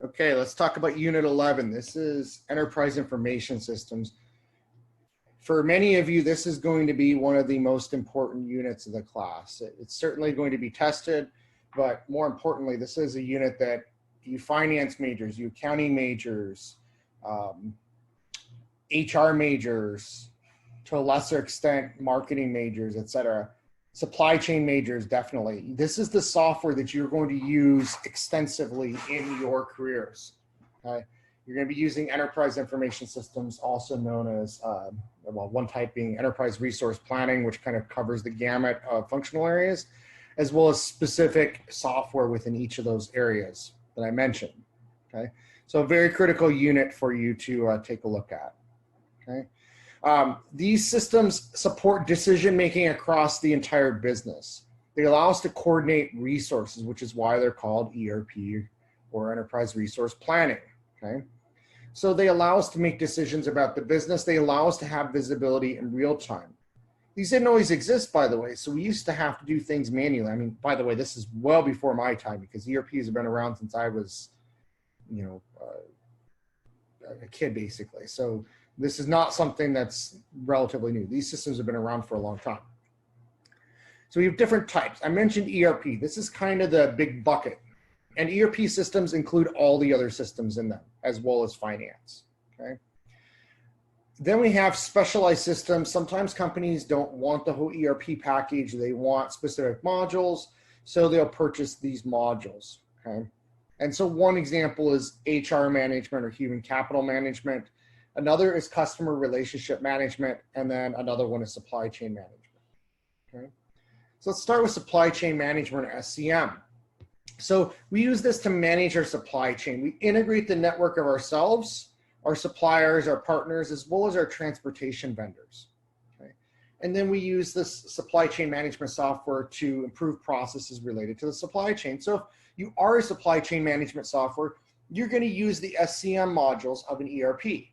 Okay, let's talk about Unit 11. This is Enterprise Information Systems. For many of you, this is going to be one of the most important units of the class. It's certainly going to be tested, but more importantly, this is a unit that you finance majors, you accounting majors, HR majors, to a lesser extent, marketing majors, etc. Supply chain majors, definitely. This is the software that you're going to use extensively in your careers. Okay? You're going to be using enterprise information systems, also known as, well, one type being enterprise resource planning, which kind of covers the gamut of functional areas, as well as specific software within each of those areas that I mentioned. Okay? So a very critical unit for you to take a look at. Okay? These systems support decision-making across the entire business. They allow us to coordinate resources, which is why they're called ERP or Enterprise Resource Planning, okay? So they allow us to make decisions about the business. They allow us to have visibility in real time. These didn't always exist, by the way, so we used to have to do things manually. I mean, by the way, this is well before my time because ERPs have been around since I was, a kid, basically. So this is not something that's relatively new. These systems have been around for a long time. So we have different types. I mentioned ERP. This is kind of the big bucket. And ERP systems include all the other systems in them, as well as finance. Okay. Then we have specialized systems. Sometimes companies don't want the whole ERP package. They want specific modules, so they'll purchase these modules. Okay. And so one example is HR management or human capital management. Another is customer relationship management, and then another one is supply chain management. Okay, so let's start with supply chain management, or SCM. So we use this to manage our supply chain. We integrate the network of ourselves, our suppliers, our partners, as well as our transportation vendors. Okay, and then we use this supply chain management software to improve processes related to the supply chain. So if you are a supply chain management software, you're going to use the SCM modules of an ERP.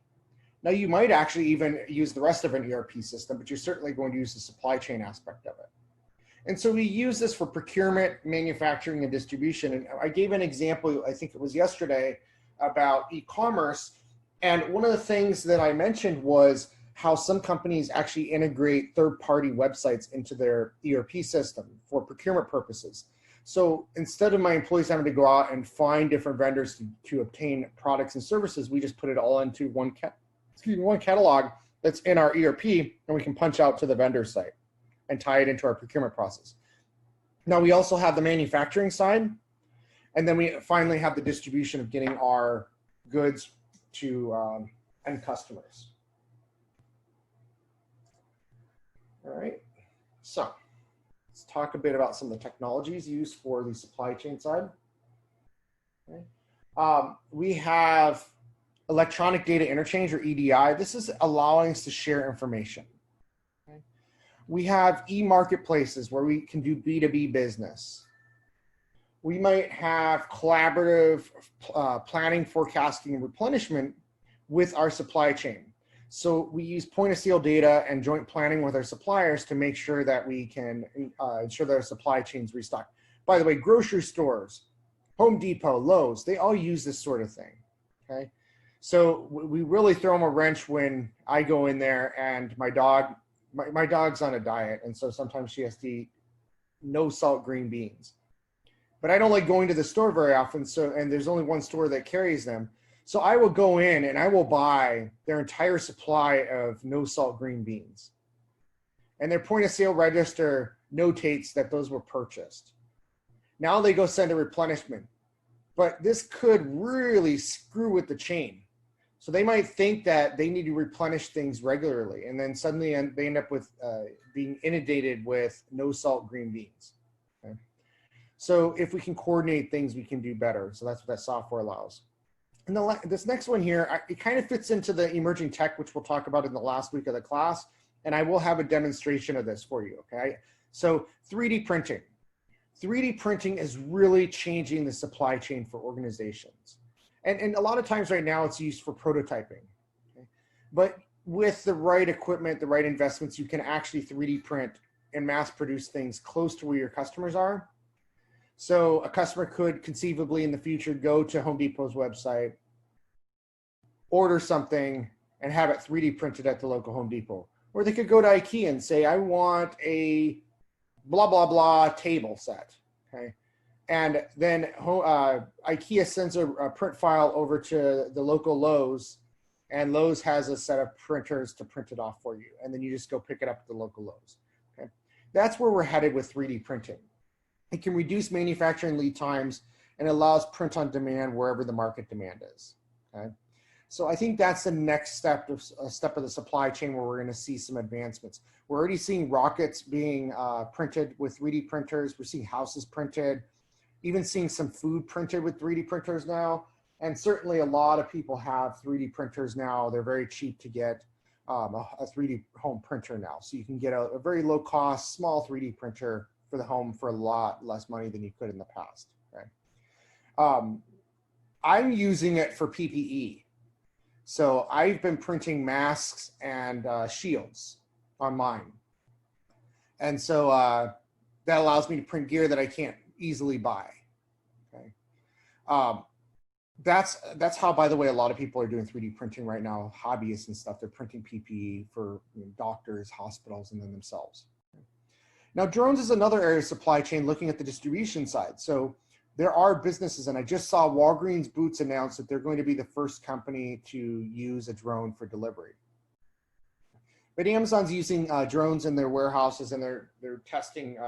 Now, you might actually even use the rest of an ERP system, but you're certainly going to use the supply chain aspect of it. And so we use this for procurement, manufacturing, and distribution. And I gave an example, I think it was yesterday, about e-commerce. And one of the things that I mentioned was how some companies actually integrate third-party websites into their ERP system for procurement purposes. So instead of my employees having to go out and find different vendors to obtain products and services, we just put it all into one catalog that's in our ERP, and we can punch out to the vendor site and tie it into our procurement process. Now we also have the manufacturing side, and then we finally have the distribution of getting our goods to end customers. All right, so let's talk a bit about some of the technologies used for the supply chain side. Okay. We have electronic data interchange, or EDI. This is allowing us to share information. Okay. We have e-marketplaces where we can do B2B business. We might have collaborative planning, forecasting, and replenishment with our supply chain. So we use point of sale data and joint planning with our suppliers to make sure that we can ensure that our supply chain's restocked. By the way, grocery stores, Home Depot, Lowe's, they all use this sort of thing. Okay. So we really throw them a wrench when I go in there and my dog's on a diet, and so sometimes she has to eat no salt green beans. But I don't like going to the store very often, and there's only one store that carries them. So I will go in and I will buy their entire supply of no salt green beans. And their point of sale register notates that those were purchased. Now they go send a replenishment. But this could really screw with the chain. So they might think that they need to replenish things regularly, and then suddenly they end up with being inundated with no salt green beans. Okay? So if we can coordinate things, we can do better. So that's what that software allows. And this next one here, it kind of fits into the emerging tech, which we'll talk about in the last week of the class. And I will have a demonstration of this for you, okay? So 3D printing. 3D printing is really changing the supply chain for organizations. And a lot of times right now it's used for prototyping. Okay? But with the right equipment, the right investments, you can actually 3D print and mass produce things close to where your customers are. So a customer could conceivably in the future go to Home Depot's website, order something, and have it 3D printed at the local Home Depot. Or they could go to IKEA and say, I want a blah, blah, blah table set, okay? And then IKEA sends a print file over to the local Lowe's, and Lowe's has a set of printers to print it off for you. And then you just go pick it up at the local Lowe's, okay? That's where we're headed with 3D printing. It can reduce manufacturing lead times and allows print on demand wherever the market demand is, okay? So I think that's the next step of the supply chain where we're going to see some advancements. We're already seeing rockets being printed with 3D printers. We're seeing houses printed, even seeing some food printed with 3D printers now. And certainly a lot of people have 3D printers now. They're very cheap to get a 3D home printer now. So you can get a very low cost, small 3D printer for the home for a lot less money than you could in the past, right? I'm using it for PPE. So I've been printing masks and shields on mine. And so that allows me to print gear that I can't easily buy, okay? That's how, by the way, a lot of people are doing 3D printing right now, hobbyists and stuff. They're printing PPE for doctors, hospitals, and then themselves. Now, drones is another area of supply chain looking at the distribution side. So there are businesses, and I just saw Walgreens Boots announce that they're going to be the first company to use a drone for delivery. But Amazon's using drones in their warehouses, and they're testing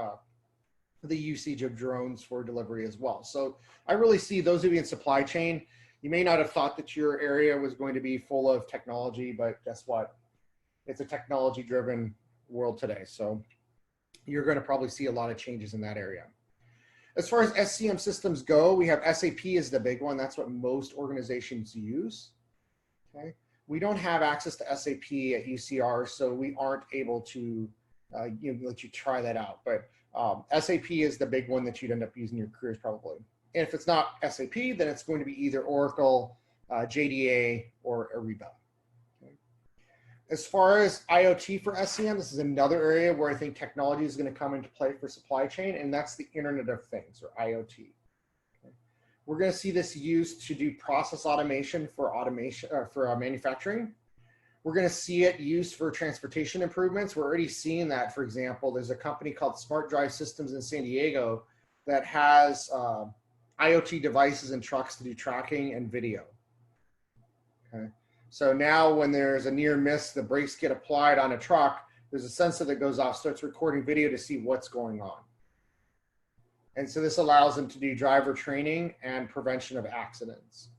the usage of drones for delivery as well. So I really see those of you in supply chain, you may not have thought that your area was going to be full of technology, but guess what? It's a technology-driven world today. So you're going to probably see a lot of changes in that area. As far as SCM systems go, we have SAP is the big one. That's what most organizations use, okay? We don't have access to SAP at UCR, so we aren't able to let you try that out. But SAP is the big one that you'd end up using in your careers probably. And if it's not SAP, then it's going to be either Oracle, JDA, or Ariba. Okay? As far as IoT for SCM, this is another area where I think technology is going to come into play for supply chain, and that's the Internet of Things, or IoT. Okay? We're going to see this used to do process automation for manufacturing. We're going to see it used for transportation improvements. We're already seeing that. For example, there's a company called Smart Drive Systems in San Diego that has IoT devices in trucks to do tracking and video. Okay. So now when there's a near miss, the brakes get applied on a truck, there's a sensor that goes off, starts recording video to see what's going on. And so this allows them to do driver training and prevention of accidents.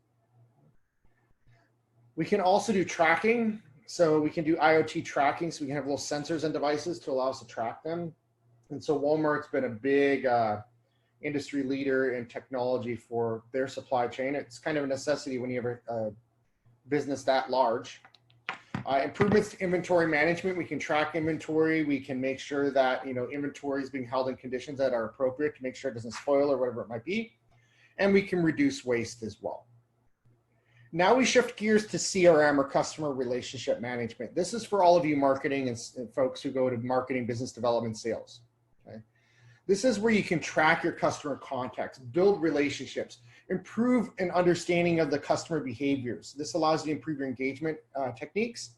We can also do tracking. So we can do IoT tracking, so we can have little sensors and devices to allow us to track them. And so Walmart's been a big industry leader in technology for their supply chain. It's kind of a necessity when you have a business that large. Improvements to inventory management. We can track inventory. We can make sure that inventory is being held in conditions that are appropriate to make sure it doesn't spoil or whatever it might be. And we can reduce waste as well. Now we shift gears to CRM, or customer relationship management. This is for all of you marketing and folks who go to marketing, business development, sales. Okay? This is where you can track your customer contacts, build relationships, improve an understanding of the customer behaviors. This allows you to improve your engagement techniques.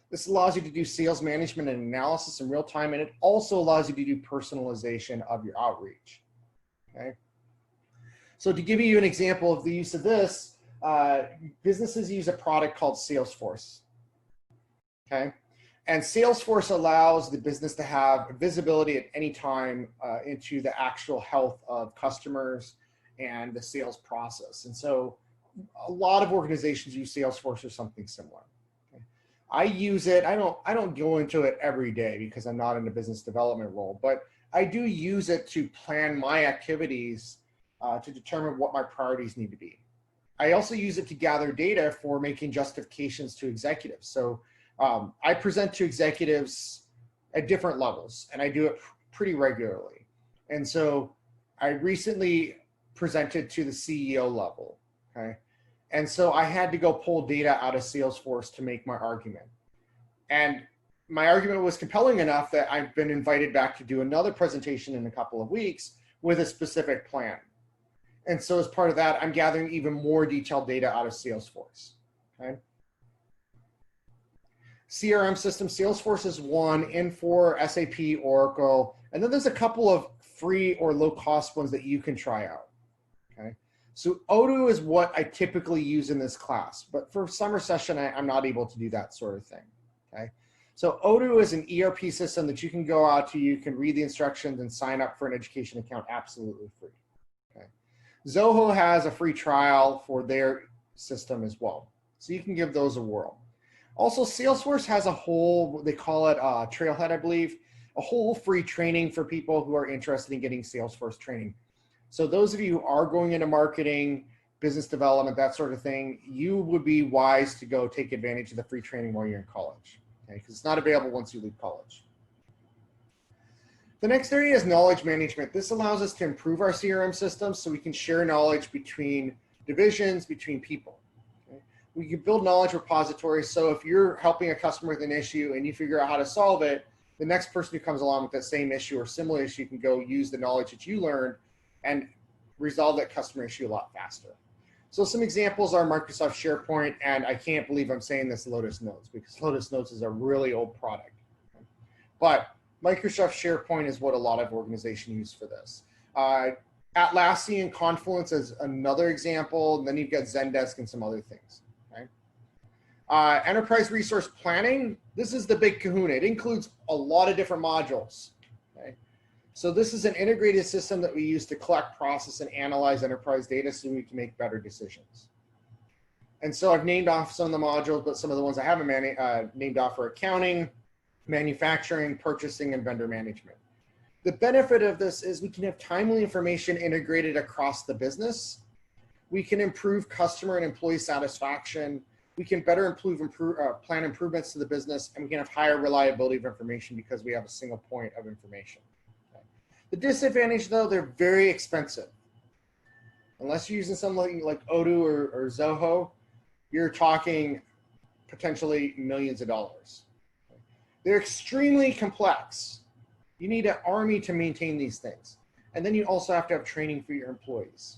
This allows you to do sales management and analysis in real time, and it also allows you to do personalization of your outreach. Okay? So to give you an example of the use of this, businesses use a product called Salesforce. Okay? And Salesforce allows the business to have visibility at any time into the actual health of customers and the sales process. And so a lot of organizations use Salesforce or something similar. Okay? I use it. I don't go into it every day because I'm not in a business development role, but I do use it to plan my activities to determine what my priorities need to be. I also use it to gather data for making justifications to executives. So I present to executives at different levels, and I do it pretty regularly. And so I recently presented to the CEO level, okay? And so I had to go pull data out of Salesforce to make my argument. And my argument was compelling enough that I've been invited back to do another presentation in a couple of weeks with a specific plan. And so as part of that, I'm gathering even more detailed data out of Salesforce. Okay. CRM system, Salesforce is one, Infor, SAP, Oracle, and then there's a couple of free or low cost ones that you can try out. Okay. So Odoo is what I typically use in this class, but for summer session, I'm not able to do that sort of thing. Okay. So Odoo is an ERP system that you can go out to, you can read the instructions and sign up for an education account absolutely free. Okay. Zoho has a free trial for their system as well. So you can give those a whirl. Also, Salesforce has a whole, they call it Trailhead, I believe, a whole free training for people who are interested in getting Salesforce training. So those of you who are going into marketing, business development, that sort of thing, you would be wise to go take advantage of the free training while you're in college, okay? Because it's not available once you leave college. The next area is knowledge management. This allows us to improve our CRM systems so we can share knowledge between divisions, between people. We can build knowledge repositories. So if you're helping a customer with an issue and you figure out how to solve it, the next person who comes along with that same issue or similar issue can go use the knowledge that you learned and resolve that customer issue a lot faster. So some examples are Microsoft SharePoint, and I can't believe I'm saying this, Lotus Notes, because Lotus Notes is a really old product. But Microsoft SharePoint is what a lot of organizations use for this. Atlassian Confluence is another example, and then you've got Zendesk and some other things. Enterprise resource planning, this is the big kahuna. It includes a lot of different modules. Okay? So this is an integrated system that we use to collect, process, and analyze enterprise data so we can make better decisions. And so I've named off some of the modules, but some of the ones I haven't named off are accounting, manufacturing, purchasing, and vendor management. The benefit of this is we can have timely information integrated across the business. We can improve customer and employee satisfaction. We can better plan improvements to the business, and we can have higher reliability of information because we have a single point of information. Okay. The disadvantage, though, they're very expensive. Unless you're using something like Odoo or Zoho, you're talking potentially millions of dollars. Okay. They're extremely complex. You need an army to maintain these things. And then you also have to have training for your employees.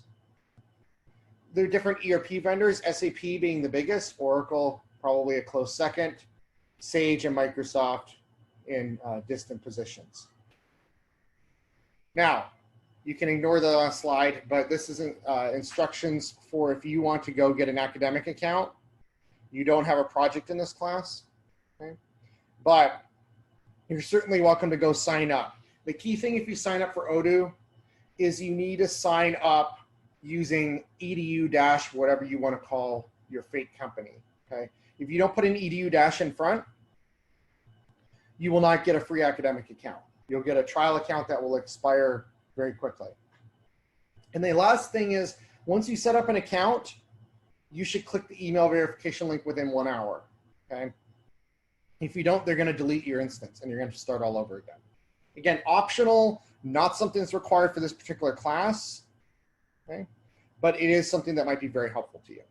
There are different ERP vendors, SAP being the biggest, Oracle probably a close second, Sage and Microsoft in distant positions. Now, you can ignore the last slide, but this is instructions for if you want to go get an academic account. You don't have a project in this class, okay? But you're certainly welcome to go sign up. The key thing if you sign up for Odoo is you need to sign up using edu- whatever you want to call your fake company, okay? If you don't put an edu- in front, you will not get a free academic account. You'll get a trial account that will expire very quickly. And the last thing is, once you set up an account, you should click the email verification link within 1 hour, okay? If you don't, they're gonna delete your instance and you're gonna start all over again. Again, optional, not something that's required for this particular class, okay? But it is something that might be very helpful to you.